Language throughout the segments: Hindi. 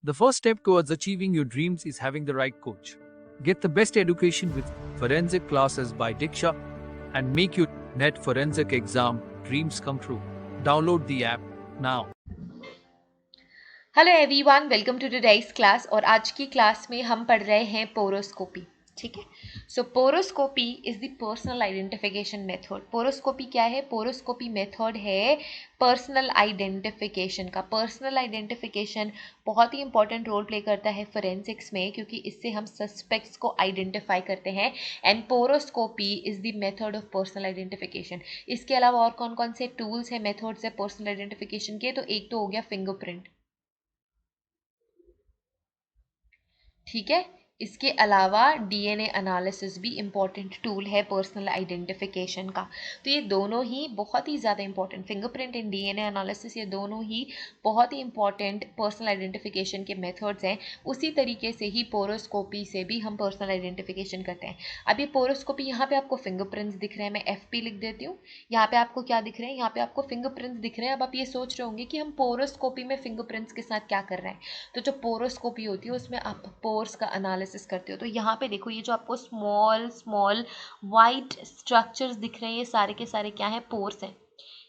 The first step towards achieving your dreams is having the right coach. Get the best education with forensic classes by Diksha and make your NET forensic exam dreams come true. Download the app now. Hello everyone, welcome to today's class. और आज की क्लास में हम पढ़ रहे हैं पोरोस्कोपी। ठीक है, so poroscopy is the personal identification method. Poroscopy क्या है? पोरोस्कोपी मेथड है पर्सनल आइडेंटिफिकेशन का। पर्सनल आइडेंटिफिकेशन बहुत ही इंपॉर्टेंट रोल प्ले करता है फोरेंसिक्स में, क्योंकि इससे हम सस्पेक्ट्स को आइडेंटिफाई करते हैं। And poroscopy is the method of personal identification. इसके अलावा और कौन कौन से टूल्स है, मेथड्स है पर्सनल आइडेंटिफिकेशन के? तो एक तो हो गया फिंगरप्रिंट। ठीक है, इसके अलावा डीएनए एनालिसिस भी इंपॉर्टेंट टूल है पर्सनल आइडेंटिफिकेशन का। तो ये दोनों ही बहुत ही ज़्यादा important, fingerprint and DNA analysis, ये दोनों ही बहुत ही इंपॉर्टेंट पर्सनल आइडेंटिफिकेशन के मेथड्स हैं। उसी तरीके से ही पोरोस्कोपी से भी हम पर्सनल आइडेंटिफिकेशन करते हैं। अब ये पोरोस्कोपी, यहाँ पे आपको फिंगरप्रिंट्स दिख रहे हैं, मैं FP लिख देती हूँ। यहाँ पे आपको क्या दिख रहे हैं? यहाँ पे आपको फिंगरप्रिंट्स दिख रहे हैं। अब आप ये सोच रहे होंगे कि हम पोरोस्कोपी में फिंगरप्रिंट्स के साथ क्या कर रहे हैं। तो जो पोरोस्कोपी होती है उसमें आप पोर्स का एनालिसिस करते हो। तो यहाँ पे देखो, ये जो आपको स्मॉल स्मॉल वाइट स्ट्रक्चर्स दिख रहे हैं, ये सारे के सारे क्या है? पोर्स हैं।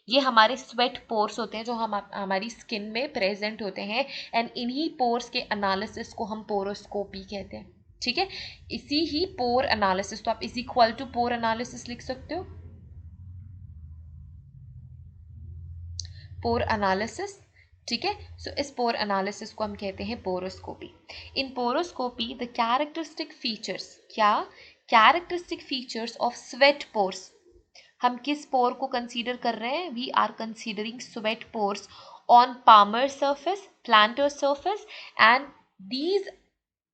ये हमारे स्वेट पोर्स होते हैं जो हमारी स्किन में प्रेजेंट होते हैं। एंड इन्हीं पोर्स के एनालिसिस को हम पोरोस्कोपी कहते हैं। ठीक है, इसी ही पोर एनालिसिस, तो आप is equal to pore analysis लिख सकते हो, पोर एनालिसिस। ठीक है, सो इस पोर एनालिसिस को हम कहते हैं पोरोस्कोपी। इन पोरोस्कोपी द कैरेक्टरिस्टिक फीचर्स, क्या? Characteristic features of sweat pores. हम किस पोर को कंसीडर कर रहे हैं? We are considering sweat pores on palmar surface, plantar surface, and these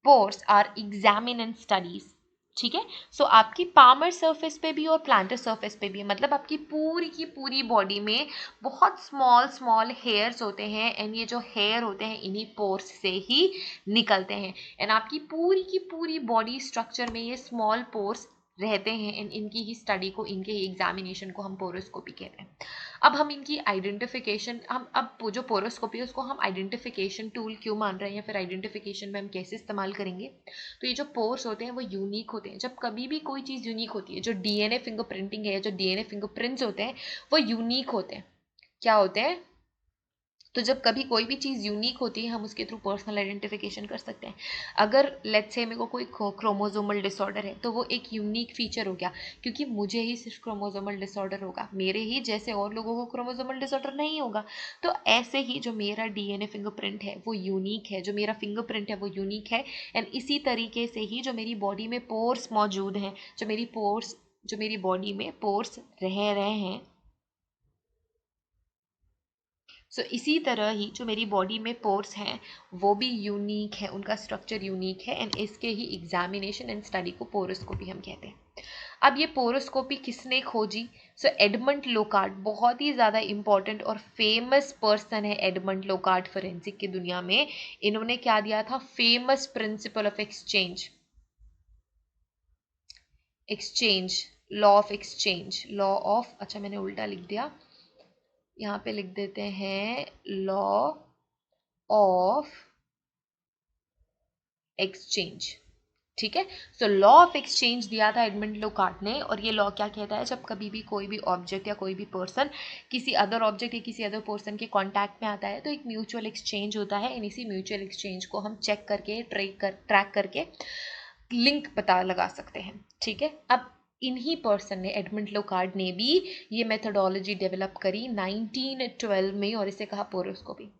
pores are examined and studies। ठीक है, सो आपकी पामर सरफेस पे भी और प्लांटर सरफेस पे भी, मतलब आपकी पूरी की पूरी बॉडी में बहुत स्मॉल स्मॉल हेयर्स होते हैं। एंड ये जो हेयर होते हैं इन्हीं पोर्स से ही निकलते हैं। एंड आपकी पूरी की पूरी बॉडी स्ट्रक्चर में ये स्मॉल पोर्स रहते हैं। एंड इनकी ही स्टडी को, इनके ही एग्जामिनेशन को हम पोरोस्कोपी कहते हैं। अब हम इनकी आइडेंटिफिकेशन, हम अब जो पोरोस्कोपी है उसको हम आइडेंटिफिकेशन टूल क्यों मान रहे हैं, या फिर आइडेंटिफिकेशन में हम कैसे इस्तेमाल करेंगे? तो ये जो पोर्स होते हैं वो यूनिक होते हैं। जब कभी भी कोई चीज़ यूनिक होती है, जो डीएनए फिंगरप्रिंटिंग है, जो डीएनए फिंगरप्रिंट्स होते हैं वो यूनिक होते हैं। क्या होते हैं? तो जब कभी कोई भी चीज़ यूनिक होती है हम उसके थ्रू पर्सनल आइडेंटिफिकेशन कर सकते हैं। अगर लेट्स से मेरे को कोई क्रोमोजोमल डिसऑर्डर है तो वो एक यूनिक फीचर हो गया, क्योंकि मुझे ही सिर्फ क्रोमोजोमल डिसऑर्डर होगा, मेरे ही जैसे और लोगों को क्रोमोजोमल डिसऑर्डर नहीं होगा। तो ऐसे ही जो मेरा डीएनए फिंगरप्रिंट है वो यूनिक है, जो मेरा फिंगरप्रिंट है वो यूनिक है। एंड इसी तरीके से ही जो मेरी बॉडी में पोर्स मौजूद हैं, जो मेरी बॉडी में पोर्स रह रहे हैं, सो इसी तरह ही जो मेरी बॉडी में पोर्स हैं वो भी यूनिक है, उनका स्ट्रक्चर यूनिक है। एंड इसके ही एग्जामिनेशन एंड स्टडी को पोरोस्कोपी हम कहते हैं। अब ये पोरोस्कोपी किसने खोजी? सो एडमंड लोकार्ट, बहुत ही ज़्यादा इंपॉर्टेंट और फेमस पर्सन है एडमंड लोकार्ट फोरेंसिक की दुनिया में। इन्होंने क्या दिया था? Famous principle of exchange, law of exchange, law of, अच्छा मैंने उल्टा लिख दिया, यहाँ पे लिख देते हैं लॉ ऑफ एक्सचेंज। ठीक है, सो लॉ ऑफ एक्सचेंज दिया था एडमंड लोकार्ट ने। और ये लॉ क्या कहता है? जब कभी भी कोई भी ऑब्जेक्ट या कोई भी पर्सन किसी अदर ऑब्जेक्ट या किसी अदर पर्सन के कांटेक्ट में आता है तो एक म्यूचुअल एक्सचेंज होता है। एंड इसी म्यूचुअल एक्सचेंज को हम चेक करके ट्रैक करके लिंक पता लगा सकते हैं। ठीक है, अब इन्हीं पर्सन ने, एडमंड लोकार्ट ने भी ये मेथोडोलॉजी डेवलप करी 1912 में, और इसे कहा पोरोस्कोपी।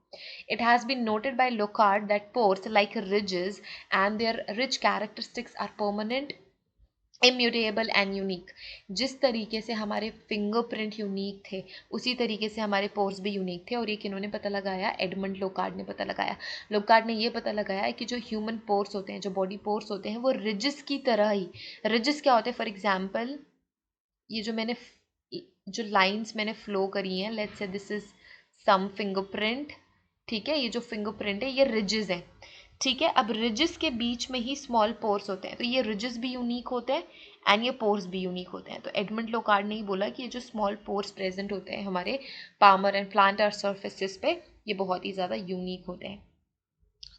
It has been noted by Lockhart that pores, like ridges, and their rich characteristics are permanent, immutable and unique। जिस तरीके से हमारे फिंगरप्रिंट यूनिक थे उसी तरीके से हमारे पोर्स भी यूनिक थे। और ये किन्होंने पता लगाया? एडमंड लोकार्ट ने पता लगाया। लोकार्ट ने ये पता लगाया कि जो ह्यूमन पोर्स होते हैं, जो बॉडी पोर्स होते हैं, वो रिजिस की तरह ही, रिजिस क्या होते हैं? फॉर एग्जाम्पल, ये जो लाइंस मैंने फ्लो करी हैं, let's say this is some fingerprint. ठीक है, ये जो फिंगरप्रिंट है ये रिजेस है। ठीक है, अब रिजेस के बीच में ही स्मॉल पोर्स होते हैं, तो ये रिजेस भी यूनिक होते हैं एंड ये पोर्स भी यूनिक होते हैं। तो एडमंड लोकार्ट ने ही बोला कि ये जो स्मॉल पोर्स प्रेजेंट होते हैं हमारे पामर एंड प्लांटर सरफेसेस पे, ये बहुत ही ज़्यादा यूनिक होते हैं।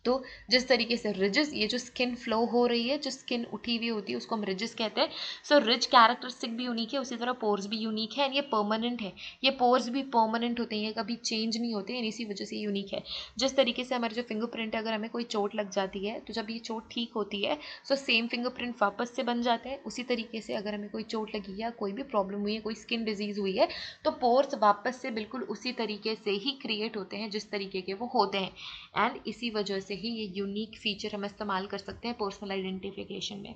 तो जिस तरीके से रिजेस, ये जो स्किन फ्लो हो रही है, जो स्किन उठी हुई होती है उसको हम रिजेस कहते हैं. सो रिज कैरेक्टरिस्टिक भी यूनिक है, उसी तरह पोर्स भी यूनिक है एंड ये परमानेंट है. ये पोर्स भी परमानेंट होते हैं, ये कभी चेंज नहीं होते हैं, इसी वजह से यूनिक है. जिस तरीके से हमारे जो फिंगरप्रिंट है, अगर हमें कोई चोट लग जाती है तो जब ये चोट ठीक होती है सो सेम फिंगरप्रिंट वापस से बन जाते हैं. उसी तरीके से अगर हमें कोई चोट लगी है, कोई भी प्रॉब्लम हुई है, कोई स्किन डिजीज हुई है, तो पोर्स वापस से बिल्कुल उसी तरीके से ही क्रिएट होते हैं जिस तरीके के वो होते हैं. एंड इसी वजह से ही ये यूनिक फीचर हम इस्तेमाल कर सकते हैं पर्सनल आइडेंटिफिकेशन में.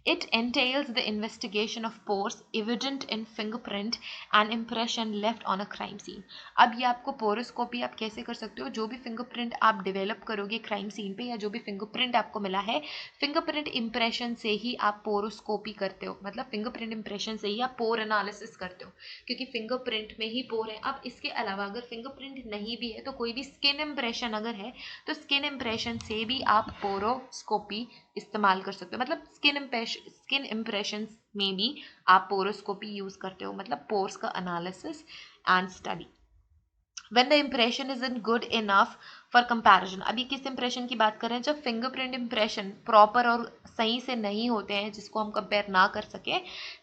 It entails the investigation of pores evident in fingerprint and impression left on a crime scene. अब ये आपको पोरोस्कोपी आप कैसे कर सकते हो, जो भी फिंगरप्रिंट आप डेवलप करोगे क्राइम सीन पे, या जो भी फिंगरप्रिंट आपको मिला है, फिंगरप्रिंट इंप्रेशन से ही आप पोरोस्कोपी करते हो. मतलब फिंगरप्रिंट इंप्रेशन से ही आप पोर एनालिसिस करते हो, क्योंकि फिंगरप्रिंट में ही पोर है. अब इसके अलावा अगर फिंगरप्रिंट नहीं भी है तो कोई भी स्किन इंप्रेशन अगर है तो स्किन इंप्रेशन से भी आप पोरोस्कोपी इस्तेमाल कर सकते हो. मतलब स्किन इम्प्रेशन में भी आप पोरोस्कोपी यूज करते हो, मतलब पोर्स का analysis and study. When the impression isn't good enough for comparison. अभी किस इंप्रेशन की बात कर रहे हैं, जब फिंगरप्रिंट इंप्रेशन प्रॉपर और सही से नहीं होते हैं, जिसको हम कंपेयर ना कर सके,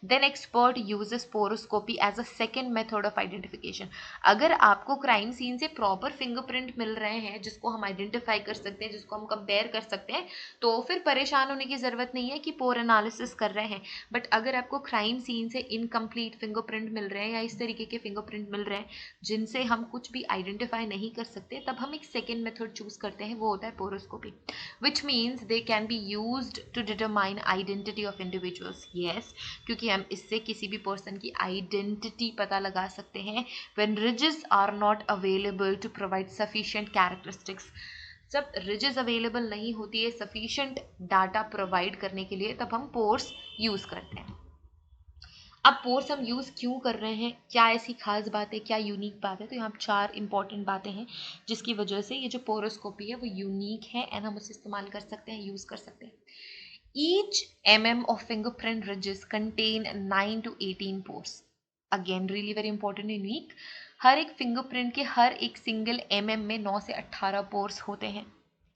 then expert uses poroscopy as a second method of identification. अगर आपको क्राइम सीन से प्रॉपर फिंगरप्रिंट मिल रहे हैं जिसको हम आइडेंटिफाई कर सकते हैं, जिसको हम कंपेयर कर सकते हैं, तो फिर परेशान होने की ज़रूरत नहीं है कि पोर एनालिसिस कर रहे हैं. बट अगर आपको क्राइम सीन से इनकम्प्लीट फिंगरप्रिंट मिल रहे हैं या इस तरीके के फिंगरप्रिंट मिल रहे हैं जिनसे हम कुछ भी आइडेंटिफाई नहीं कर सकते, तब हम एक सेकेंड मेथड चूज करते हैं, वो होता है poroscopy. Which means they can be used to determine identity of individuals. Yes, क्योंकि हम इससे किसी भी पर्सन की आइडेंटिटी पता लगा सकते हैं. When ridges are not available to provide sufficient characteristics. जब रिजेस अवेलेबल नहीं होती है सफिशिएंट डाटा प्रोवाइड करने के लिए, तब हम पोर्स यूज करते हैं. अब पोर्स हम यूज़ क्यों कर रहे हैं, क्या ऐसी खास बात है, क्या यूनिक बात है, तो यहाँ 4 इंपॉर्टेंट बातें हैं जिसकी वजह से ये जो पोरोस्कोपी है वो यूनिक है एंड हम उसे इस्तेमाल कर सकते हैं, यूज़ कर सकते हैं. Each mm of fingerprint ridges contain 9 to 18 pores. Again, really very important and unique. हर एक फिंगरप्रिंट के हर एक सिंगल mm में 9 से 18 पोर्स होते हैं.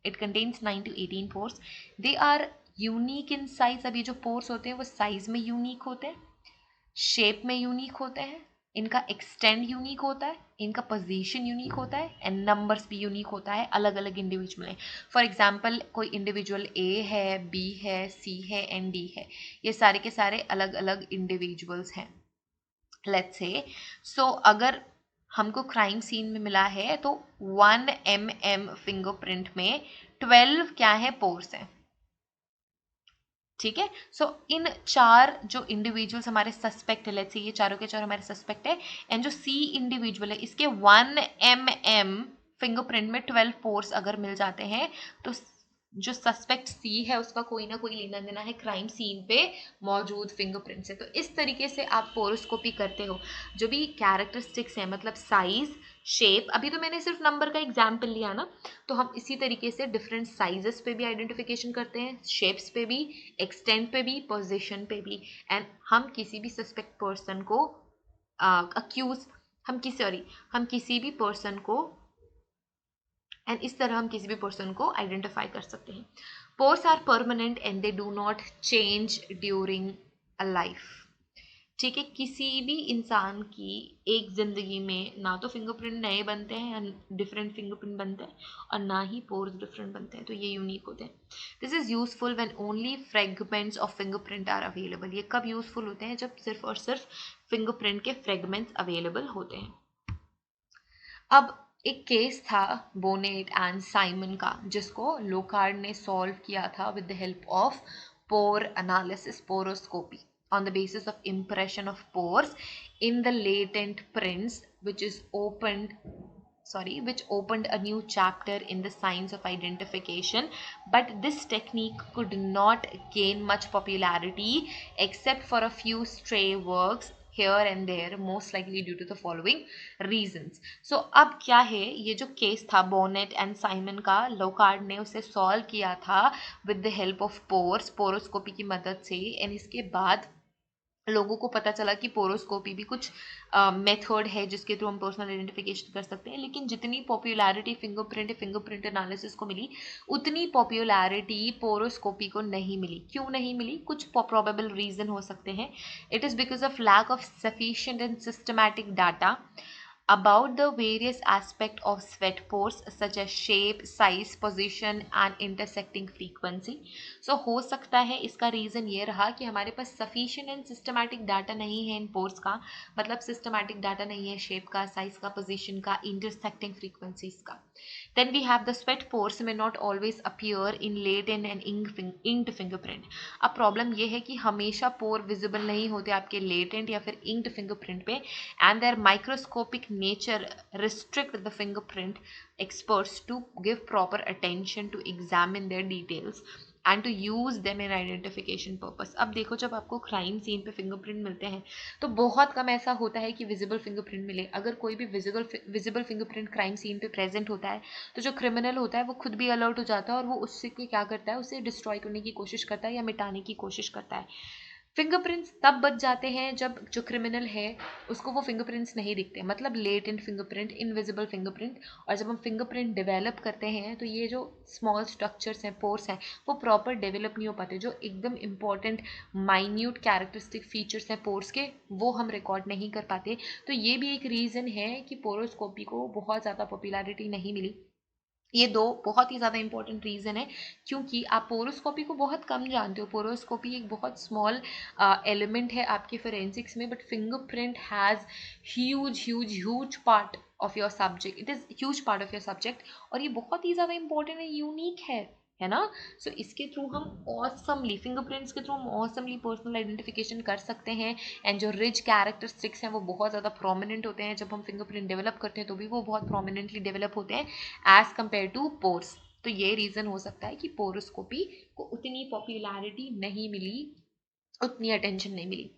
It contains 9 to 18 pores. They are unique in size. अब ये जो पोर्स होते हैं वो साइज में यूनिक होते हैं, शेप में यूनिक होते हैं, इनका एक्सटेंड यूनिक होता है, इनका पोजीशन यूनिक होता है एंड नंबर्स भी यूनिक होता है. अलग अलग इंडिविजुअल है. फॉर एग्जांपल कोई इंडिविजुअल ए है, बी है, सी है एंड डी है. ये सारे के सारे अलग अलग इंडिविजुअल्स हैं. लेट्स से सो अगर हमको क्राइम सीन में मिला है तो 1 mm फिंगरप्रिंट में 12 क्या है, पोर्स हैं. ठीक है. सो इन 4 जो इंडिविजुअल्स हमारे सस्पेक्ट है, लेट्स से ये चारों के चारों हमारे सस्पेक्ट है, एंड जो सी इंडिविजुअल है इसके 1 mm फिंगरप्रिंट में 12 पोर्स अगर मिल जाते हैं, तो जो सस्पेक्ट सी है उसका कोई ना कोई लेना देना है क्राइम सीन पे मौजूद फिंगरप्रिंट से. तो इस तरीके से आप पोरोस्कोपी करते हो. जो भी कैरेक्टरिस्टिक्स हैं, मतलब साइज, शेप, अभी तो मैंने सिर्फ नंबर का एग्जाम्पल लिया ना, तो हम इसी तरीके से डिफरेंट साइजेस पे भी आइडेंटिफिकेशन करते हैं, शेप्स पे भी, एक्सटेंट पे भी, पोजीशन पे भी. एंड हम किसी भी सस्पेक्ट पर्सन को हम किसी भी पर्सन को एंड इस तरह हम किसी भी पर्सन को आइडेंटिफाई कर सकते हैं. Pores are permanent and they do not change during a life. ठीक है. किसी भी इंसान की एक ज़िंदगी में ना तो फिंगरप्रिंट नए बनते हैं या डिफरेंट फिंगरप्रिंट बनते हैं, और ना ही पोर्स डिफरेंट बनते हैं, तो ये यूनिक होते हैं. This is useful when only fragments of fingerprint are available. ये कब यूजफुल होते हैं, जब सिर्फ और सिर्फ फिंगरप्रिंट के फ्रेगमेंट्स अवेलेबल होते हैं. अब एक केस था बोनेट एंड साइमन का, जिसको लोकार्ड ने सॉल्व किया था with the help of pore analysis, poroscopy, on the basis of impression of pores in the latent prints, which opened a new chapter in the science of identification. But this technique could not gain much popularity except for a few stray works here and there, most likely due to the following reasons. So अब क्या है, ये जो केस था बोनेट एंड साइमन का, लोकार्ड ने उसे सॉल्व किया था with the help of pores, poroscopy की मदद से. एंड इसके बाद लोगों को पता चला कि पोरोस्कोपी भी कुछ मेथड है जिसके थ्रू हम पर्सनल आइडेंटिफिकेशन कर सकते हैं, लेकिन जितनी पॉपुलैरिटी फिंगरप्रिंट एनालिसिस को मिली उतनी पॉपुलैरिटी पोरोस्कोपी को नहीं मिली। क्यों नहीं मिली? कुछ प्रोबेबल रीजन हो सकते हैं। It is because of lack of sufficient and systematic data about the various aspect of sweat pores such as shape, size, position and intersecting frequency. So हो सकता है इसका रीज़न ये रहा कि हमारे पास sufficient and systematic डाटा नहीं है इन पोर्स का, मतलब सिस्टमैटिक डाटा नहीं है शेप का, साइज का, पोजिशन का, इंटरसेक्टिंग फ्रीक्वेंसीज का. Then we have the sweat pores may not always appear in latent and inked fingerprint. अब प्रॉब्लम ये है कि हमेशा पोर विजिबल नहीं होते आपके लेटेंट या फिर इंक्ड फिंगरप्रिंट पे, and their microscopic nature restrict the fingerprint experts to give proper attention to examine their details and to use them in identification purpose. अब देखो, जब आपको क्राइम सीन पे फिंगरप्रिंट मिलते हैं तो बहुत कम ऐसा होता है कि विजिबल फिंगरप्रिंट मिले. अगर कोई भी विजिबल फिंगरप्रिंट क्राइम सीन पे प्रेजेंट होता है तो जो क्रिमिनल होता है वो खुद भी अलर्ट हो जाता है और वो उससे क्या करता है, उसे डिस्ट्रॉय करने की कोशिश करता है या मिटाने की कोशिश करता है. फिंगरप्रिंट्स तब बच जाते हैं जब जो क्रिमिनल है उसको वो फिंगरप्रिंट्स नहीं दिखते, मतलब लेटेंट फिंगरप्रिंट, इनविजिबल फिंगरप्रिंट. और जब हम फिंगरप्रिंट डेवलप करते हैं तो ये जो स्मॉल स्ट्रक्चर्स हैं, पोर्स हैं, वो प्रॉपर डेवलप नहीं हो पाते. जो एकदम इंपॉर्टेंट माइन्यूट कैरेक्टरिस्टिक फीचर्स हैं पोर्स के, वो हम रिकॉर्ड नहीं कर पाते. तो ये भी एक रीज़न है कि पोरोस्कोपी को बहुत ज़्यादा पॉपुलैरिटी नहीं मिली. ये दो बहुत ही ज़्यादा इंपॉर्टेंट रीज़न है, क्योंकि आप पोरोस्कोपी को बहुत कम जानते हो. पोरोस्कोपी एक बहुत स्मॉल एलिमेंट है आपके फोरेंसिक्स में, but fingerprint has huge part of your subject. It is huge part of your subject और ये बहुत ही ज़्यादा इंपॉर्टेंट है, यूनिक है ना. सो इसके थ्रू हम ऑसमली, फिंगरप्रिंट्स के थ्रू हम ऑसमली पर्सनल आइडेंटिफिकेशन कर सकते हैं. एंड जो रिच कैरेक्टरिस्टिक्स हैं वो बहुत ज़्यादा प्रोमिनेंट होते हैं. जब हम फिंगरप्रिंट डेवलप करते हैं तो भी वो बहुत प्रोमिनेंटली डेवलप होते हैं एज कम्पेयर टू पोर्स. तो ये रीज़न हो सकता है कि पोरोस्कोपी को उतनी पॉपुलैरिटी नहीं मिली, उतनी अटेंशन नहीं मिली.